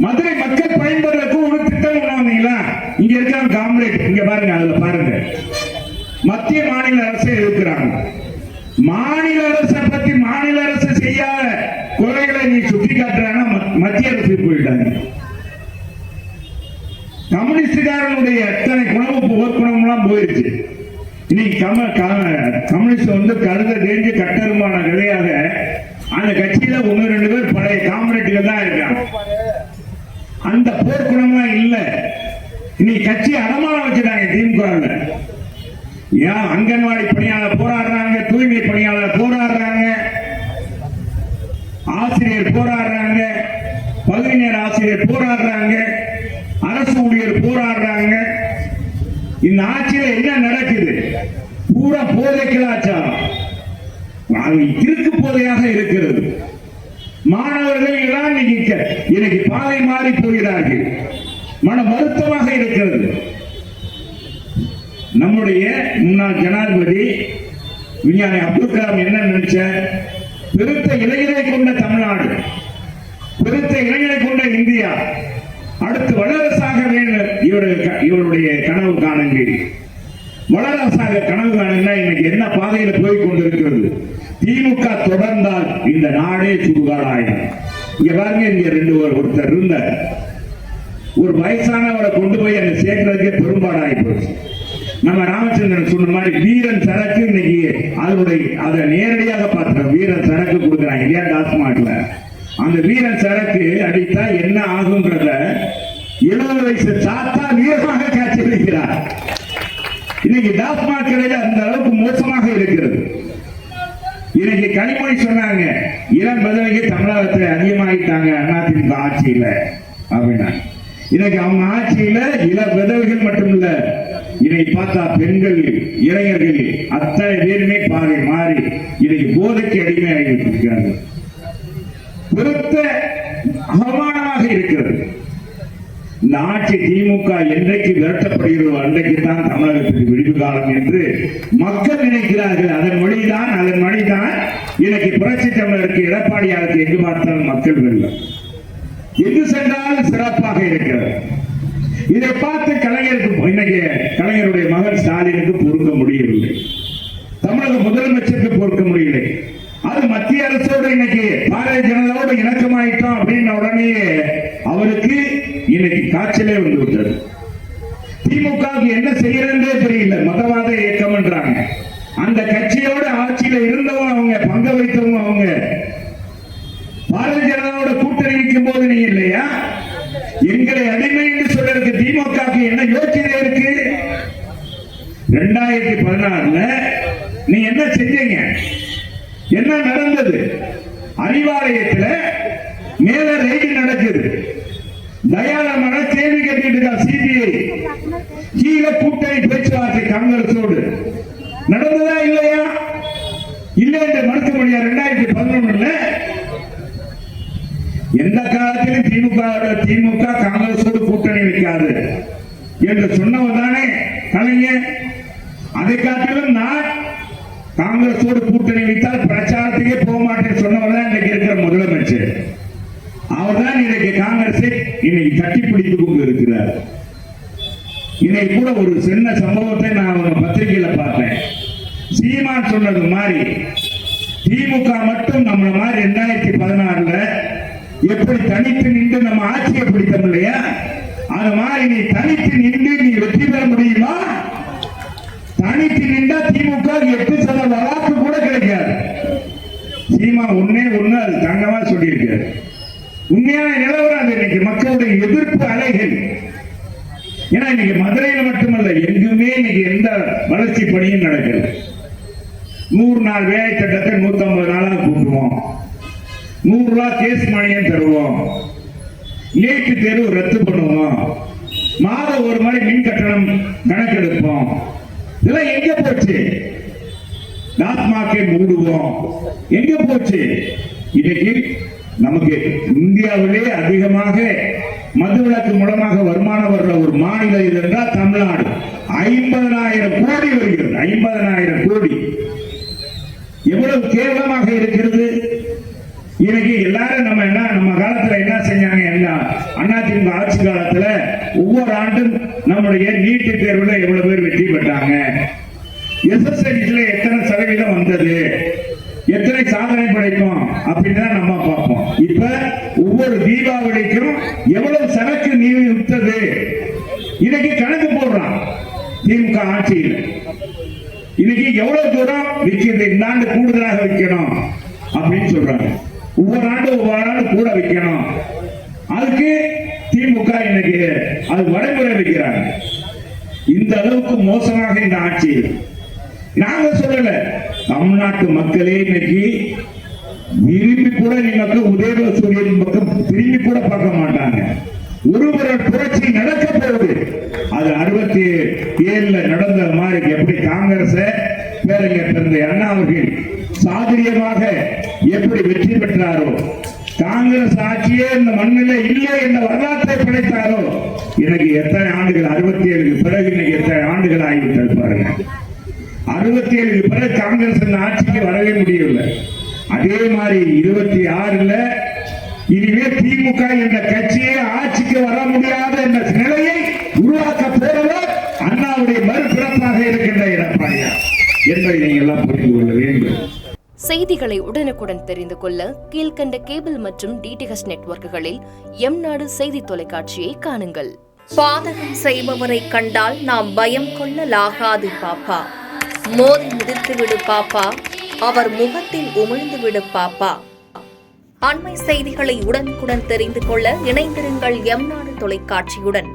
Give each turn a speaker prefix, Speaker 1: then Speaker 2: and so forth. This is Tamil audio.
Speaker 1: மதுரை மக்கள் பயன்படுறதுக்கு ஒரு திட்டம் வந்தீங்களா? இங்க இருக்காங்க காம்ரேட், இங்க பாருங்க, அதுல பாருங்க மத்திய மாநில அரசு இருக்கிறாங்க. மாநில அரசை பத்தி மாநில அரசு செய்யாத குறைகளை நீ சுட்டி காட்டுறாங்க, மத்திய அரசு போயிட்டாங்க. கம்யூனிஸ்டுக்காரனுடைய எத்தனை குணவு போர்க்குணம் எல்லாம் போயிருச்சு. இன்னைக்கு கம்யூனிஸ்ட் கழுத தேஞ்சு கட்டருமான கதையாக அந்த கட்சியில 1-2 பேர் பழைய காம்ரேட்டுகள் தான் இருக்காங்க. அந்த போர்க்குணம்லாம் இல்ல. இன்னைக்கு கட்சி அடமானம் வச்சுட்டாங்க திமுக. ஏன் அங்கன்வாடி பணியாளர் போராடுறாங்க, தூய்மை பணியாளர் போராடுறாங்க, ஆசிரியர் போராடுறாங்க, பகுதி நேர ஆசிரியர் போராடுறாங்க, அரசு ஊழியர் போராடுறாங்க. இந்த ஆட்சியில் என்ன நடக்குது? பூரா போதை கலாச்சாரம், திருக்கு போதையாக இருக்கிறது. மாணவர்கள் எல்லாம் இன்னைக்கு பாதை மாறி போகிறார்கள். மன வருத்தமாக இருக்கிறது. நம்முடைய முன்னாள் ஜனாதிபதி விஞ்ஞானி அப்துல் கலாம் என்ன நினைச்ச? பெருத்த இளைஞரை கொண்ட தமிழ்நாடு, பெருத்த இளைஞரை கொண்ட இந்தியா, அடுத்து வல்லரசாக வேண்டும் இவருடைய கனவு காணுங்க. வல்லரசாக கனவு காணுங்க. இன்னைக்கு என்ன பாதையில போய் கொண்டிருக்கிறது? திமுக தொடர்ந்தால் இந்த நாடே சுடுகாடாயிடும். இங்க பாருங்க, இங்க ஒருத்தர் இருந்த ஒரு வயசானவரை கொண்டு போய் அங்க சேர்க்கிறதுக்கே பெரும்பாடாகி போச்சு. நம்ம ராமச்சந்திரன் சொன்ன மாதிரி வீரன் சரக்கு இன்னைக்கு அதை நேரடியாக பார்க்கிறோம். வீரன் சரக்கு கொடுக்குறாங்க இல்லையா டாஸ்மாக்ல. அந்த வீரன் சரக்கு அடித்தா என்ன ஆகுன்றத 70 வயசு தாத்தா வீரமாக காட்சியளிக்கிறார். இன்னைக்கு டாஸ்மாக் கடையில் அந்த அளவுக்கு மோசமாக இருக்கிறது. இன்னைக்கு கனிமொழி சொன்னாங்க, இளம் விதவைகள் தமிழகத்தில் அதிகமாகிட்டாங்க அதிமுக ஆட்சியில அப்படின்னா. இன்னைக்கு அவங்க ஆட்சியில இளம் விதவைகள் மட்டுமில்ல, இன்னைக்கு பார்த்தா பெண்கள், இளைஞர்கள் அத்தனை பேருமே பாதை மாறி இன்னைக்கு போதைக்கு அடிமையாகிவிட்டிருக்கிறாங்க. பெருத்த அவமானமாக இருக்கிறது. இந்த ஆட்சி திமுக என்றைக்கு விரட்டப்படுகிறதோ அன்றைக்கு தான் தமிழகத்துக்கு விடிவு காலம் என்று மக்கள் நினைக்கிறார்கள். அதன் வழிதான் இன்னைக்கு புரட்சி தமிழருக்கு, எடப்பாடியாருக்கு எங்கு பார்த்தாலும் மக்கள் வெல்லும். எங்கு சென்றாலும் சிறப்பாக இருக்கிறது. இதை பார்த்து இன்னைக்கு கலைஞருடைய மகன் ஸ்டாலினுக்கு பொறுக்க முடியவில்லை, தமிழக முதலமைச்சருக்கு பொறுக்க முடியவில்லை. அது மத்திய அரசோடு இன்னைக்கு பாரதிய ஜனதாவோடு இணக்கமாயிட்டோம் அப்படின்ன உடனே அவருக்கு இன்னைக்கு காய்ச்சலே வந்து விட்டது. திமுகவுக்கு என்ன செய்யறதே தெரியல. மதவாத இயக்கம் என்றாங்க. அந்த கட்சியோட ஆட்சியில இருந்தவங்க, அவங்க பங்க வைத்தவங்க, அவங்க பாரதிய ஜனதாவோட கூட்டணி வைக்கும் போது நீங்க இல்லையா எங்களை அடிமை என்று சொல்றதுக்கு திமுகவுக்கு என்ன யோசனை இருக்கு? 2016 நீ என்ன செஞ்சீங்க? என்ன நடந்தது? அறிவாலயத்தில் மேல ரெய்டு நடக்குது. தயாளமான கேள்வி கேட்டு இருக்கா சிபிஐ. கீழே கூட்டணி பேச்சுவார்த்தை காங்கிரஸோடு நடந்ததா இல்லையா? இல்லை என்று மறுக்க முடியாது. 2011 எந்த காலத்திலும் திமுக காங்கிரஸோடு கூட்டணி வைக்காது என்று சொன்னவர் தானே கலைஞர். அதை காட்டிலும் நான் காங்கிரஸோடு கூட்டணி வைத்தால் பிரச்சாரத்துக்கே போக மாட்டேன்னு சொன்னவர் தான் இன்னைக்கு இருக்கிற முதலமைச்சர். அவர் தான் இன்னைக்கு காங்கிரஸை இன்னைக்கு கட்டி பிடித்துக் கொண்டு இருக்கிறார். இன்னைக்கு கூட ஒரு சின்ன சம்பவத்தை நான் ஒரு பத்திரிகையில பார்த்தேன். சீமான் சொன்னது மாதிரி திமுக மட்டும் நம்மள மாதிரி 2016 எப்படி தனித்து நின்று நம்ம ஆட்சியை பிடித்தோம் இல்லையா, அது மாதிரி நீ தனித்து நின்று நீ வெற்றி பெற முடியுமா? தனித்து நின்றா திமுக 8% வாக்கு கூட கிடைக்காது. சீமா ஒண்ணு அது தங்கமா சொல்லியிருக்காரு. உண்மையான நிலவரம் இன்னைக்கு மக்களுடைய எதிர்ப்பு அலைகள். ஏன்னா இன்னைக்கு மதுரையில மட்டுமல்ல, எங்குமே இன்னைக்கு எந்த வளர்ச்சி பணியும் நடக்கிறது. 100 நாள் வேலை திட்டத்தை 150 நாளாக கூட்டுவோம். 100 ரூபாய் கேஸ் மானியம் தருவோம். நீட்டு தேர்வு ரத்து பண்ணுவோம். மாதம் ஒரு முறை மின் கட்டணம் கணக்கெடுப்போம். இதெல்லாம் எங்க போச்சு? டாஸ்மாகை மூடுவோம். எங்க போச்சு? இன்னைக்கு நமக்கு இந்தியாவிலே அதிகமாக மதுவிலக்கு மூலமாக வருமானம் வர்ற ஒரு மாநிலம் என்றால் தமிழ்நாடு. 50,000 கோடி வருகிறது. 50,000 கோடி எவ்வளவு கேவலமாக இருக்கிறது. இன்னைக்கு எல்லாரும் நம்ம காலத்துல என்ன செஞ்சாங்க? அதிமுக ஆட்சி காலத்துல ஒவ்வொரு ஆண்டும் நம்முடைய நீட்டு தேர்வுல எவ்வளவு பேர் வெற்றி பெற்றாங்க, SSLC எத்தனை சதவீதம் வந்தது, எத்தனை சாதனை படைக்கும் அப்படின்னு தான் நம்ம பார்ப்போம். இப்ப ஒவ்வொரு தீபாவளிக்கும் எவ்வளவு சரக்கு நீ வித்தது இன்னைக்கு கணக்கு போடுறான். திமுக ஆட்சியில் இன்னைக்கு எவ்வளவு தூரம் விற்கிறது, இந்த ஆண்டு கூடுதலாக விற்கணும் அப்படின்னு சொல்றாங்க. ஒவ்வொரு ஆண்டு கூட விற்கணும். அதுக்கு திமுக இன்னைக்கு அது வரைமுறை வைக்கிறாங்க. இந்த அளவுக்கு மோசமாக இந்த ஆட்சி. நாங்க சொல்லல, தமிழ்நாட்டு மக்களே இன்னைக்கு விரும்பி கூட நீங்க உதயசூரியன் பக்கம் திரும்பி கூட பார்க்க மாட்டாங்க. ஒருவரோட புரட்சி நடக்க போகுது. அது 67 நடந்த மாதிரி எப்படி காங்கிரஸ் பேரறிஞர் தந்தை அண்ணா அவர்கள் சாதுரியமாக எப்படி வெற்றி பெற்றாரோ, காங்கிரஸ் ஆட்சியே இந்த மண்ணில் இல்லை என்ற வரலாற்றை படைத்தாரோ, எனக்கு எத்தனை ஆண்டுகள் 67 பிறகு இன்னைக்கு எத்தனை ஆண்டுகள் ஆகிவிட்டது பாருங்க. 67 பிறகு காங்கிரஸ் ஆட்சிக்கு வரவே முடியவில்லை. அதே மாதிரி 26ல இனிமே திமுக என்ற கட்சியை ஆட்சிக்கு வர முடியாத என்ற நிலையை உருவாக்க போறவர் அண்ணாவுடைய மறுபிறப்பாக இருக்கின்ற எடப்பாடியார் என்பதை நீங்கள் எல்லாம் புரிந்து கொள்ள வேண்டும்.
Speaker 2: செய்திகளை உடனுக்குடன் தெரிந்து கொள்ள கீழ்கண்ட கேபிள் மற்றும் DTH நெட்வொர்க்குகளில் எம்நாடு செய்தி தொலைக்காட்சியை காணுங்கள்.
Speaker 3: பாதகம் செய்பவரை கண்டால் நாம் பயம் கொள்ளலாகாது பாப்பா. மோதி மிதித்து விடு பாப்பா, அவர் முகத்தில் உமிழ்ந்து விடு பாப்பா. அண்மை செய்திகளை உடனுக்குடன் தெரிந்து கொள்ள இணைந்திருங்கள் எம்நாடு தொலைக்காட்சியுடன்.